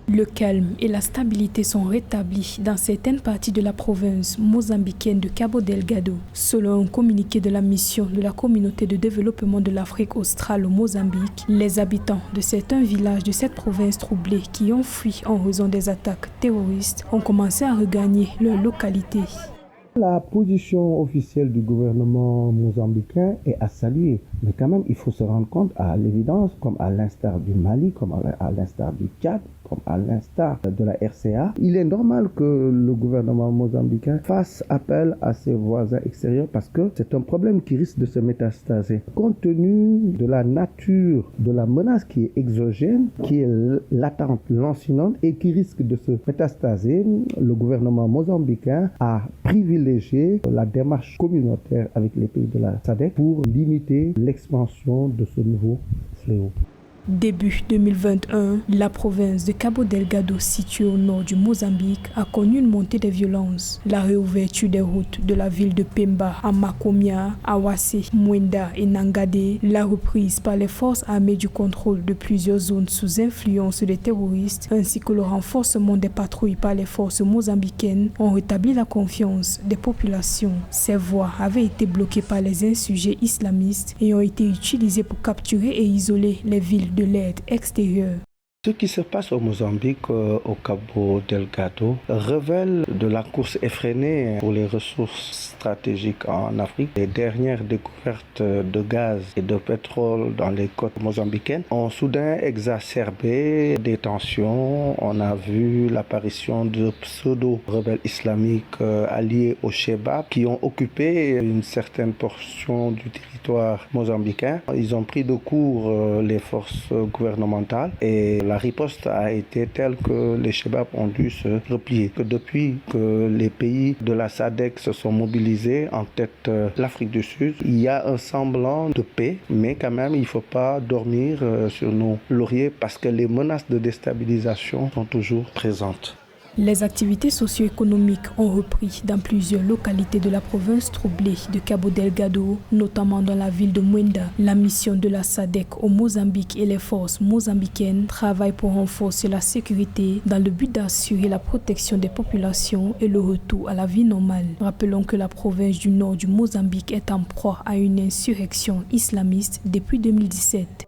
Le calme et la stabilité sont rétablis dans certaines parties de la province mozambicaine de Cabo Delgado. Selon un communiqué de la mission de la communauté de développement de l'Afrique australe au Mozambique, les habitants de certains villages de cette province troublée qui ont fui en raison des attaques terroristes ont commencé à regagner leur localité. La position officielle du gouvernement mozambicain est à saluer, mais quand même il faut se rendre compte à l'évidence, comme à l'instar du Mali, comme à l'instar du Tchad, comme à l'instar de la RCA, il est normal que le gouvernement mozambicain fasse appel à ses voisins extérieurs parce que c'est un problème qui risque de se métastaser. Compte tenu de la nature de la menace qui est exogène, qui est latente, lancinante et qui risque de se métastaser, le gouvernement mozambicain a privilégié la démarche communautaire avec les pays de la SADC pour limiter l'expansion de ce nouveau fléau. Début 2021, la province de Cabo Delgado, située au nord du Mozambique, a connu une montée des violences. La réouverture des routes de la ville de Pemba à Macomia, Awase, Mwenda et Nangade, la reprise par les forces armées du contrôle de plusieurs zones sous influence des terroristes, ainsi que le renforcement des patrouilles par les forces mozambicaines ont rétabli la confiance des populations. Ces voies avaient été bloquées par les insurgés islamistes et ont été utilisées pour capturer et isoler les villes de l'aide extérieure. Ce qui se passe au Mozambique, au Cabo Delgado, révèle de la course effrénée pour les ressources stratégiques en Afrique. Les dernières découvertes de gaz et de pétrole dans les côtes mozambicaines ont soudain exacerbé des tensions. On a vu l'apparition de pseudo-rebelles islamiques alliés au Shebab qui ont occupé une certaine portion du territoire mozambicain. Ils ont pris de court les forces gouvernementales et la riposte a été telle que les Shebab ont dû se replier. Que depuis que les pays de la SADC se sont mobilisés, en tête l'Afrique du Sud, il y a un semblant de paix, mais quand même il ne faut pas dormir sur nos lauriers parce que les menaces de déstabilisation sont toujours présentes. Les activités socio-économiques ont repris dans plusieurs localités de la province troublée de Cabo Delgado, notamment dans la ville de Mwenda. La mission de la SADC au Mozambique et les forces mozambicaines travaillent pour renforcer la sécurité dans le but d'assurer la protection des populations et le retour à la vie normale. Rappelons que la province du nord du Mozambique est en proie à une insurrection islamiste depuis 2017.